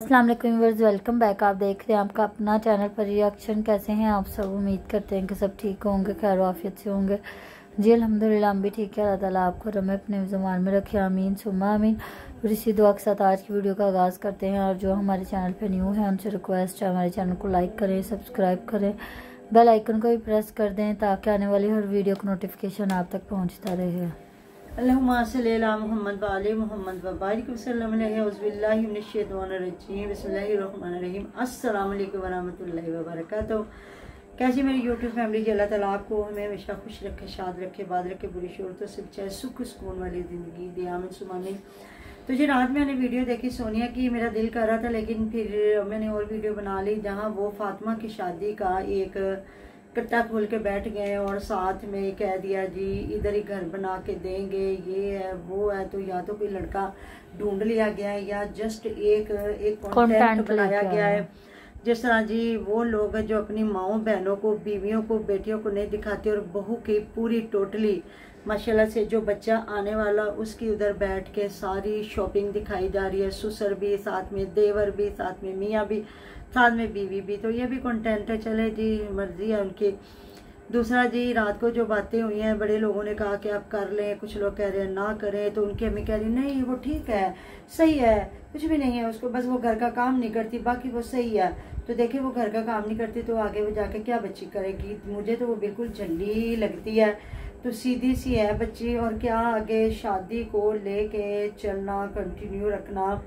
अस्सलाम वालेकुम viewers, welcome back. आप देख रहे हैं आपका अपना चैनल पर रिएक्शन। कैसे हैं आप सब? उम्मीद करते हैं कि सब ठीक होंगे, खैर आफियत से होंगे। जी अल्हम्दुलिल्लाह हम भी ठीक है। अल्लाह ताला आपको रमे अपने ज़ुबान में रखे, आमीन सुम्मा आमीन। और इसी दुआ के साथ आज की वीडियो का आगाज़ करते हैं। और जो हमारे चैनल पर न्यू है उनसे रिक्वेस्ट है हमारे चैनल को लाइक करें, सब्सक्राइब करें, बेल आइकन को भी प्रेस कर दें ताकि आने वाली हर वीडियो का नोटिफिकेशन आप तक पहुँचता रहे। अल्लाहुम्मा सल्ली अला मुहम्मद व आले मुहम्मद व बारिक वसल्लम अलैहि औज़ुबिल्लाहि मिनश शैतानिर रजीम बिस्मिल्लाहिर रहमानिर रहीम। अस्सलामु अलैकुम व रहमतुल्लाहि व बरकातहू। कैसी मेरी यूट्यूब फैमिली जी, अल्लाह ताला आपको हमें हमेशा खुश रखे, शाद रखे, बाद रखे, बुरी शोहरतों से बचाए, सुख सुकून वाली ज़िंदगी दे, आमीन सुम्मा आमीन। तो जी रात मैंने वीडियो देखी सोनिया की, मेरा दिल कर रहा था लेकिन फिर मैंने और वीडियो बना ली जहाँ वो फातिमा की शादी का एक कट्टा खोल के बैठ गए और साथ में कह दिया जी इधर ही घर बना के देंगे, ये है वो है। तो या तो कोई लड़का ढूंढ लिया गया है या जस्ट एक कंटेंट बनाया गया है। जिस तरह जी वो लोग जो अपनी माओ बहनों को, बीवियों को, बेटियों को नहीं दिखाते और बहू की पूरी टोटली माशाल्लाह से जो बच्चा आने वाला उसकी उधर बैठ के सारी शॉपिंग दिखाई जा रही है। ससुर भी साथ में, देवर भी साथ में, मियाँ भी साथ में, बीवी भी। तो ये भी कंटेंट है, चले जी मर्जी है उनकी। दूसरा जी रात को जो बातें हुई हैं, बड़े लोगों ने कहा कि आप कर लें, कुछ लोग कह रहे हैं ना करें। तो उनकी अम्मी कह रही नहीं वो ठीक है, सही है, कुछ भी नहीं है उसको, बस वो घर का काम नहीं करती, बाकी वो सही है। तो देखिए वो घर का काम नहीं करती तो आगे वो जाके क्या बच्ची करेगी? मुझे तो वो बिल्कुल झल्ली लगती है। तो सीधी सी है बच्ची, और क्या आगे शादी को लेके चलना, कंटिन्यू रखना,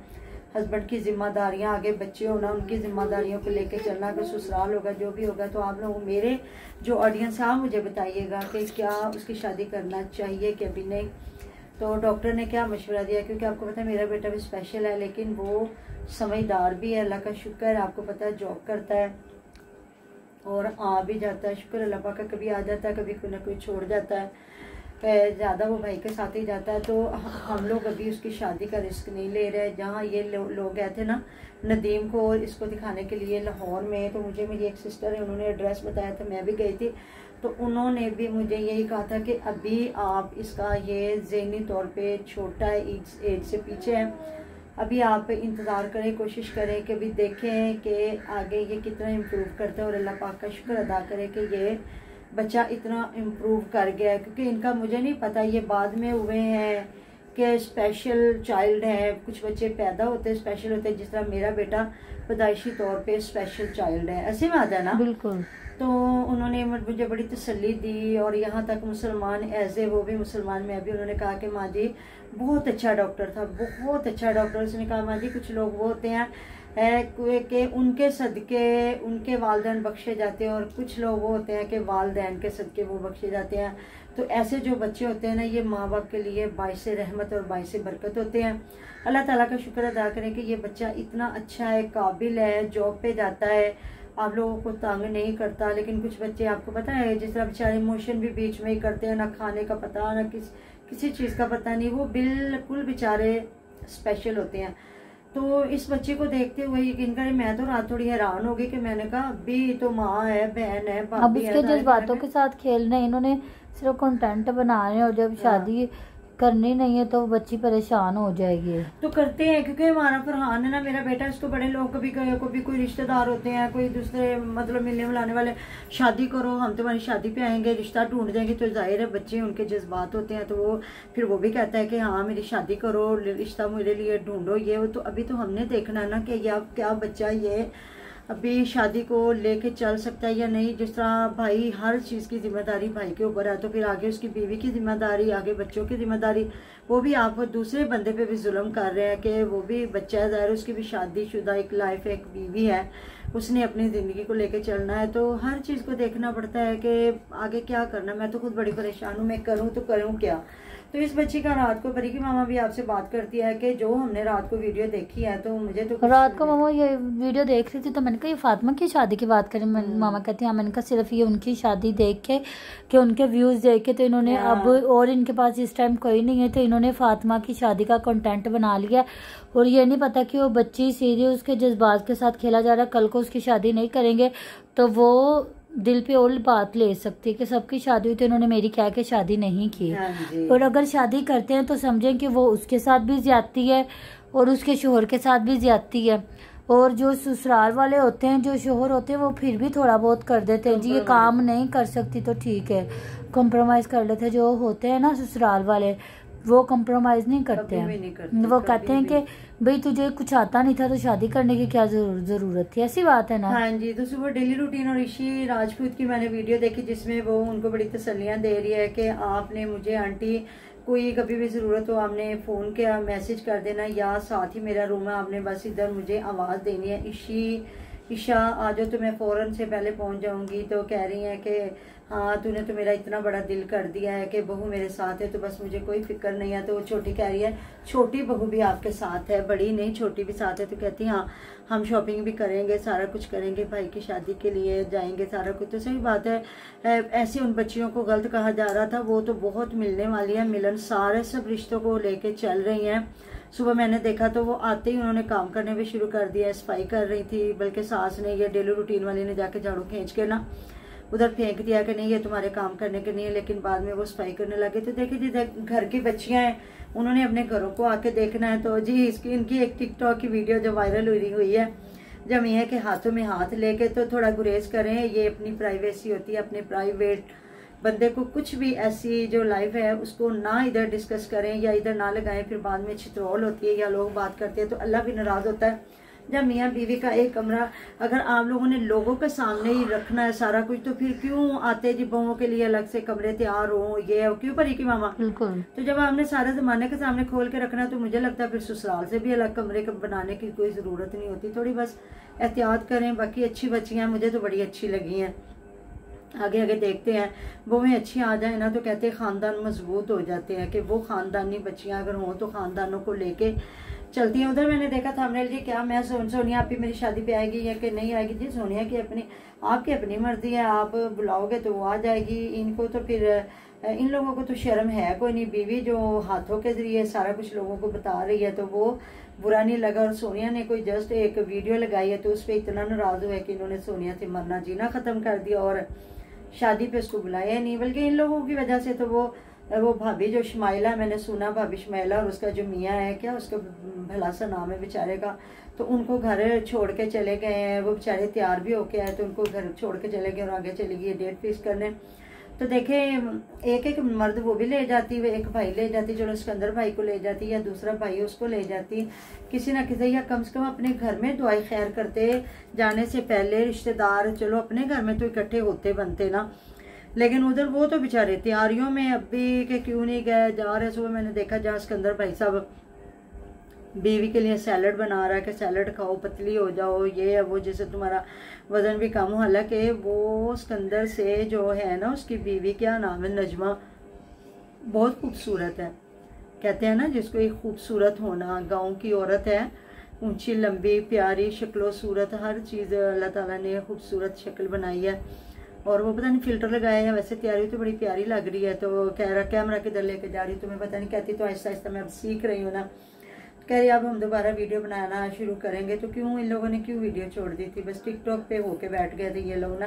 हस्बैंड की जिम्मेदारियां, आगे बच्चे होना, उनकी जिम्मेदारियों को लेके चलना, कि ससुराल होगा जो भी होगा। तो आप लोग मेरे जो ऑडियंस है आप मुझे बताइएगा कि क्या उसकी शादी करना चाहिए कि अभी नहीं। तो डॉक्टर ने क्या मशवरा दिया, क्योंकि आपको पता है मेरा बेटा भी स्पेशल है लेकिन वो समझदार भी है, अल्लाह का शुक्र है। आपको पता है जॉब करता है और आ भी जाता है, शुक्र अल्लाह पाक का। कभी आ जाता है, कभी कोई ना कोई छोड़ जाता है, ज़्यादा वो भाई के साथ ही जाता है। तो हम लोग अभी उसकी शादी का रिस्क नहीं ले रहे। जहाँ ये लोग गए थे ना नदीम को इसको दिखाने के लिए लाहौर में, तो मुझे मेरी एक सिस्टर है उन्होंने एड्रेस बताया था, मैं भी गई थी। तो उन्होंने भी मुझे यही कहा था कि अभी आप इसका ये ज़हनी तौर पे छोटा है, एज से पीछे है, अभी आप इंतज़ार करें, कोशिश करें कि अभी देखें कि आगे ये कितना इम्प्रूव करता है। और अल्लाह पाक का शुक्र अदा करें कि ये बच्चा इतना इम्प्रूव कर गया है। क्योंकि इनका मुझे नहीं पता, ये बाद में हुए हैं कि स्पेशल चाइल्ड है। कुछ बच्चे पैदा होते हैं स्पेशल होते हैं, जिस तरह मेरा बेटा पैदाइशी तौर पे स्पेशल चाइल्ड है, ऐसे बात है ना? बिल्कुल। तो उन्होंने मुझे बड़ी तसल्ली दी, और यहाँ तक मुसलमान एज ए वो भी मुसलमान में अभी उन्होंने कहा कि माँ जी बहुत अच्छा डॉक्टर था, बहुत अच्छा डॉक्टर। उसने कहा माँ जी कुछ लोग वो होते हैं कि उनके सदके उनके वालदैन बख्शे जाते हैं, और कुछ लोग वो होते हैं कि वालदैन के सदके वो बख्शे जाते हैं। तो ऐसे जो बच्चे होते हैं ना, ये माँ बाप के लिए बाइस रहमत और बाइस बरकत होते हैं। अल्लाह ताला का शुक्र अदा करें कि ये बच्चा इतना अच्छा है, काबिल है, जॉब पे जाता है, आप लोगों को तंग नहीं करता। लेकिन कुछ बच्चे आपको पता है जिस तरह बेचारे मोशन भी बीच में ही करते हैं, ना खाने का पता, ना किसी चीज़ का पता नहीं, वो बिल्कुल बेचारे स्पेशल होते हैं। तो इस बच्चे को देखते हुए यकीन करें मैं तो रात थोड़ी हैरान हो गई कि मैंने कहा अभी तो माँ है, बहन है, भाभी है, अब उसके जज्बातों के साथ खेल रहे हैं। इन्होंने सिर्फ कंटेंट बना रहे हैं, और जब शादी करनी नहीं है तो बच्ची परेशान हो जाएगी। तो करते हैं, क्योंकि हमारा फरहान है ना, मेरा बेटा, इसको बड़े लोग कभी कोई रिश्तेदार होते हैं, कोई दूसरे मतलब मिलने मिलाने वाले, शादी करो हम तुम्हारी शादी पे आएंगे, रिश्ता ढूंढ देंगे। तो जाहिर है बच्चे उनके जज्बात होते हैं, तो वो फिर वो भी कहता है कि हाँ मेरी शादी करो, रिश्ता मेरे लिए ढूंढो, ये वो। तो अभी तो हमने देखना है ना कि या क्या बच्चा ये अभी शादी को लेके चल सकता है या नहीं। जिस तरह भाई हर चीज़ की जिम्मेदारी भाई के ऊपर है, तो फिर आगे उसकी बीवी की जिम्मेदारी, आगे बच्चों की जिम्मेदारी, वो भी आप दूसरे बंदे पे भी जुल्म कर रहे हैं कि वो भी बच्चा है, ज़ाहिर उसकी भी शादीशुदा एक लाइफ है, एक बीवी है, उसने अपनी ज़िंदगी को लेके चलना है। तो हर चीज़ को देखना पड़ता है कि आगे क्या करना। मैं तो खुद बड़ी परेशान हूँ, मैं करूँ तो करूँ क्या। तो इस बच्ची का रात को बरी की मामा भी आपसे बात करती है कि जो हमने रात को वीडियो देखी है, तो मुझे तो रात को मामा ये वीडियो देख रही थी तो मैंने कहा ये फातिमा की शादी की बात करें। मामा कहती हैं मैंने कहा सिर्फ ये उनकी शादी देख के कि उनके व्यूज़ देख के तो इन्होंने अब, और इनके पास इस टाइम कोई नहीं है, तो इन्होंने फातिमा की शादी का कंटेंट बना लिया। और ये नहीं पता कि वो बच्ची सीरियस उसके जज्बात के साथ खेला जा रहा है। कल को उसकी शादी नहीं करेंगे तो वो दिल पे और बात ले सकती है कि सबकी शादी हुई तो इन्होंने मेरी क्या के शादी नहीं की। और अगर शादी करते हैं तो समझें कि वो उसके साथ भी ज्यादती है और उसके शोहर के साथ भी ज्यादती है। और जो ससुराल वाले होते हैं, जो शोहर होते हैं, वो फिर भी थोड़ा बहुत कर देते हैं जी, ये काम नहीं कर सकती तो ठीक है, कॉम्प्रोमाइज कर लेते हैं। जो होते हैं ना ससुराल वाले, वो कॉम्प्रोमाइज नहीं करते हैं। वो कहते हैं कि भाई तुझे कुछ आता नहीं था तो शादी करने की क्या जरूरत थी, ऐसी बात है ना। हाँ जी। तो सुबह डेली रूटीन और ऋषि राजपूत की मैंने वीडियो देखी, जिसमें वो उनको बड़ी तसल्लियां दे रही है कि आपने मुझे आंटी कोई कभी भी ज़रूरत हो आपने फ़ोन किया, मैसेज कर देना, या साथ ही मेरा रूम है, आपने बस इधर मुझे आवाज़ देनी है, ईशा आ जाओ तो मैं फ़ौरन से पहले पहुंच जाऊंगी। तो कह रही हैं कि हाँ तूने तो मेरा इतना बड़ा दिल कर दिया है कि बहू मेरे साथ है, तो बस मुझे कोई फिक्र नहीं है। तो छोटी कह रही है छोटी बहू भी आपके साथ है, बड़ी नहीं छोटी भी साथ है। तो कहती हाँ हम शॉपिंग भी करेंगे, सारा कुछ करेंगे, भाई की शादी के लिए जाएंगे, सारा कुछ। तो सही बात है, ऐसे उन बच्चियों को गलत कहा जा रहा था, वो तो बहुत मिलने वाली है, मिलन सारे सब रिश्तों को लेके चल रही हैं। सुबह मैंने देखा तो वो आते ही उन्होंने काम करने भी शुरू कर दिया, सफाई कर रही थी, बल्कि सास ने या डेली रूटीन वाली ने जाके झाड़ू खींच के ना उधर फेंक दिया कि नहीं ये तुम्हारे काम करने के नहीं है, लेकिन बाद में वो सफाई करने लगे। तो देखिए जी घर की बच्चियां हैं, उन्होंने अपने घरों को आके देखना है। तो जी इनकी एक टिकटॉक की वीडियो जो वायरल हुई है, जब ये के हाथों में हाथ लेके तो थोड़ा गुरेज करें, ये अपनी प्राइवेसी होती है, अपने प्राइवेट बंदे को कुछ भी ऐसी जो लाइफ है उसको ना इधर डिस्कस करें या इधर ना लगाएं, फिर बाद में छित्रौल होती है या लोग बात करते हैं तो अल्लाह भी नाराज होता है। जब मियाँ बीवी का एक कमरा अगर आप लोगों ने लोगों के सामने ही रखना है सारा कुछ, तो फिर क्यों आते जी बहुओं के लिए अलग से कमरे तैयार हो, ये क्यों परी की मामा। बिल्कुल। तो जब आपने सारे जमाने के सामने खोल के रखना, तो मुझे लगता है फिर ससुराल से भी अलग कमरे बनाने की कोई जरूरत नहीं होती। थोड़ी बस एहतियात करें। बाकी अच्छी बच्चियां मुझे तो बड़ी अच्छी लगी हैं, आगे आगे देखते हैं। बहुएं अच्छी आ जाए ना तो कहते हैं खानदान मजबूत हो जाते हैं, कि वो खानदानी बच्चियां अगर हों तो खानदानों को लेके चलती हैं। उधर मैंने देखा था हमने लिए क्या मैं सोनिया आप भी मेरी शादी पे आएगी या कि नहीं आएगी। जी सोनिया की आपकी अपनी मर्जी है, आप बुलाओगे तो वो आ जाएगी। इनको तो फिर इन लोगों को तो शर्म है कोई नहीं, बीवी जो हाथों के जरिए सारा कुछ लोगों को बता रही है तो वो बुरा नहीं लगा। और सोनिया ने कोई जस्ट एक वीडियो लगाई है तो उस पर इतना नाराज हुआ कि इन्होंने सोनिया से मरना जीना खत्म कर दिया और शादी पे उसको बुलाया नहीं। बल्कि इन लोगों की वजह से तो वो भाभी जो शमाइला, मैंने सुना भाभी शमाइला और उसका जो मियाँ है, क्या उसका भला सा नाम है बेचारे का, तो उनको घर छोड़ के चले गए हैं। वो बेचारे तैयार भी होके आए तो उनको घर छोड़ के चले गए और आगे चली गई डेट फिक्स करने। तो देखे एक एक मर्द वो भी ले जाती, वो एक भाई ले जाती, चलो सिकंदर भाई को ले जाती या दूसरा भाई उसको ले जाती, किसी ना किसी, या कम से कम अपने घर में दुआई खैर करते जाने से पहले। रिश्तेदार चलो अपने घर में तो इकट्ठे होते बनते ना, लेकिन उधर वो तो बेचारे तैयारियों में अभी के क्यों नहीं गए जा रहे। सुबह मैंने देखा जहाँ सिकंदर भाई साहब बीवी के लिए सैलड बना रहा है कि सैलड खाओ पतली हो जाओ, ये है वो, जिससे तुम्हारा वजन भी कम हो। हालांकि वो सिकंदर से जो है ना उसकी बीवी, क्या नाम है, नजमा, बहुत खूबसूरत है। कहते हैं ना जिसको एक खूबसूरत होना, गाँव की औरत है, ऊंची लंबी प्यारी शक्लो सूरत, हर चीज़ अल्लाह ताला ने खूबसूरत शक्ल बनाई है। और वो पता नहीं फिल्टर लगाया है, वैसे तैयारी तो बड़ी प्यारी लग रही है। तो कह रहा कैमरा किधर लेके जा रही, तुम्हें पता नहीं, कहती तो आहिस्ता आहिस्ता मैं अब सीख रही हूँ ना। कह रही अब हम दोबारा वीडियो बनाना शुरू करेंगे। तो क्यों इन लोगों ने क्यों वीडियो छोड़ दी थी, बस टिकटॉक पे होके बैठ गए थे ये लोग ना।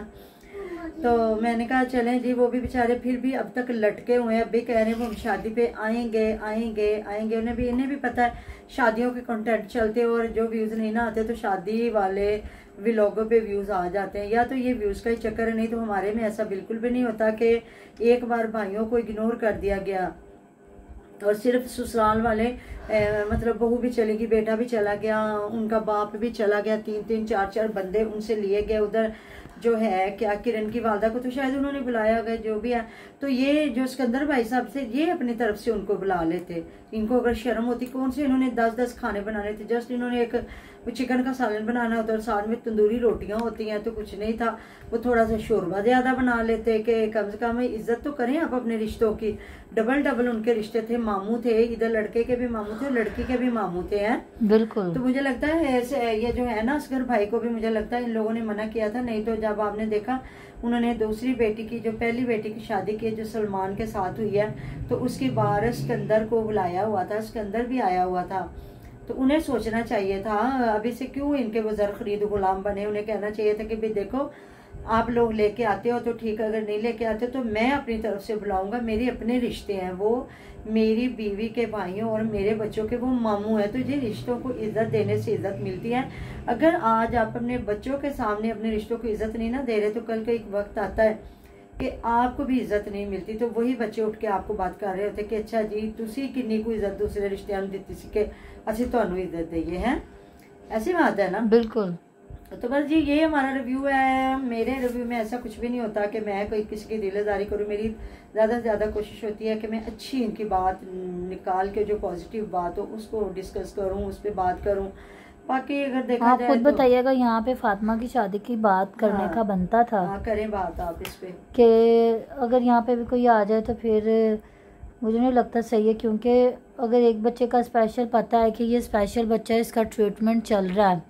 तो मैंने कहा चलें जी, वो भी बेचारे फिर भी अब तक लटके हुए हैं, अभी कह रहे हैं वो हम शादी पे आएंगे आएंगे आएंगे। इन्हें भी पता है शादियों के कंटेंट चलते और जो व्यूज नहीं ना आते तो शादी वाले व्लॉगों पे व्यूज आ जाते हैं, या तो ये व्यूज का ही चक्कर है। नहीं तो हमारे में ऐसा बिल्कुल भी नहीं होता कि एक बार भाइयों को इग्नोर कर दिया गया और सिर्फ ससुराल वाले मतलब बहू भी चली गई, बेटा भी चला गया, उनका बाप भी चला गया, 3-3 4-4 बंदे उनसे लिए गए। उधर जो है क्या किरण की वालदा को तो शायद उन्होंने बुलाया गया, जो भी है। तो ये जो सिकंदर भाई साहब से ये अपनी तरफ से उनको बुला लेते, इनको अगर शर्म होती कौन से इन्होंने 10-10 खाने बनाने थे, जस्ट इन्होंने एक चिकन का सालन बनाना होता और साथ में तंदूरी रोटियां होती हैं तो कुछ नहीं था। वो थोड़ा सा शोरबा ज्यादा बना लेते कि कम से कम इज्जत तो करें आप अपने रिश्तों की। डबल उनके रिश्ते थे, मामू थे, इधर लड़के के भी मामू थे, लड़की के भी मामू थे हैं। बिल्कुल। तो मुझे लगता है ये जो है ना असगर भाई को भी मुझे लगता है इन लोगों ने मना किया था। नहीं तो जब आपने देखा उन्होंने दूसरी बेटी की, जो पहली बेटी की शादी की जो सलमान के साथ हुई है, तो उसके बाहर सिकंदर को बुलाया हुआ था, सिकंदर भी आया हुआ था। तो उन्हें सोचना चाहिए था, अभी से क्यों इनके वो ज़र खरीद गुलाम बने। उन्हें कहना चाहिए था कि भाई देखो आप लोग लेके आते हो तो ठीक, अगर नहीं लेके आते तो मैं अपनी तरफ से बुलाऊंगा। मेरे अपने रिश्ते हैं, वो मेरी बीवी के भाइयों और मेरे बच्चों के वो मामू है। तो ये रिश्तों को इज्जत देने से इज्जत मिलती है। अगर आज आप अपने बच्चों के सामने अपने रिश्तों को इज्जत नहीं ना दे रहे, तो कल का एक वक्त आता है कि आपको भी इज्जत नहीं मिलती। तो वही बच्चे उठ के आपको बात कर रहे होते कि अच्छा जी तुसी किन्नी को इज्जत दूसरे रिश्तिਆਂ ਨੂੰ ਦਿੱਤੀ ਸੀ कि ਅਸੀਂ ਤੁਹਾਨੂੰ इज्जत दईए हैं। ऐसी बात है ना। बिल्कुल। तो बस जी ये हमारा रिव्यू है। मेरे रिव्यू में ऐसा कुछ भी नहीं होता कि मैं कोई किसी की दिलदारी करूँ। मेरी ज़्यादा से ज़्यादा कोशिश होती है कि मैं अच्छी इनकी बात निकाल के जो पॉजिटिव बात हो उसको डिस्कस करूँ, उस पर बात करूँ। बाकी अगर देखा आप जाए खुद तो बताइएगा, यहाँ पे फातिमा की शादी की बात करने का बनता था। करें बात आप इस पे कि अगर यहाँ पे भी कोई आ जाए तो फिर मुझे नहीं लगता सही है, क्योंकि अगर एक बच्चे का स्पेशल पता है कि ये स्पेशल बच्चा है, इसका ट्रीटमेंट चल रहा है,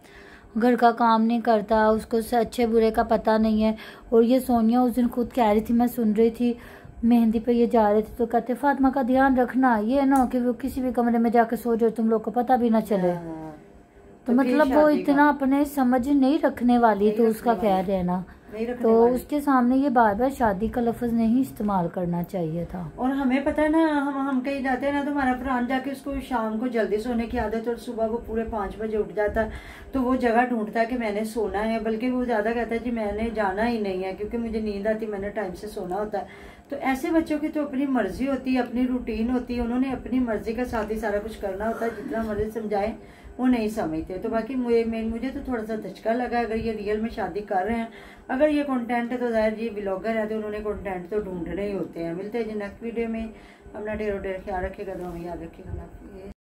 घर का काम नहीं करता, उसको अच्छे बुरे का पता नहीं है। और ये सोनिया उस दिन खुद कह रही थी, मैं सुन रही थी मेहंदी पे ये जा रहे थे तो कहते फातिमा का ध्यान रखना, ये ना हो कि वो किसी भी कमरे में जाके सो जाए, तुम लोग को पता भी ना चले। तो मतलब वो इतना अपने समझ नहीं रखने वाली, तो उसका कह रहे हैं ना, तो उसके सामने ये बार बार शादी का लफ्ज नहीं इस्तेमाल करना चाहिए था। और हमें पता है ना, हम कहीं जाते हैं ना तो हमारा फरहान जाके उसको शाम को जल्दी सोने की आदत, और सुबह वो पूरे 5 बजे उठ जाता है, तो वो जगह ढूंढता है कि मैंने सोना है। बल्कि वो ज्यादा कहता है जी मैंने जाना ही नहीं है क्योंकि मुझे नींद आती, मैंने टाइम से सोना होता है। तो ऐसे बच्चों की तो अपनी मर्जी होती है, अपनी रूटीन होती है, उन्होंने अपनी मर्जी के साथ ही सारा कुछ करना होता है। जितना मर्जी समझाए वो नहीं समझते। तो बाकी मुझे तो थोड़ा सा धचका लगा। अगर ये रियल में शादी कर रहे हैं, अगर ये कंटेंट है तो जाहिर ये व्लॉगर है तो उन्होंने कंटेंट तो ढूंढने ही होते हैं। मिलते हैं जी नेक्स्ट वीडियो में। अपना ढेरों ढेर ख्याल रखेगा, दुआ में याद रखेगा।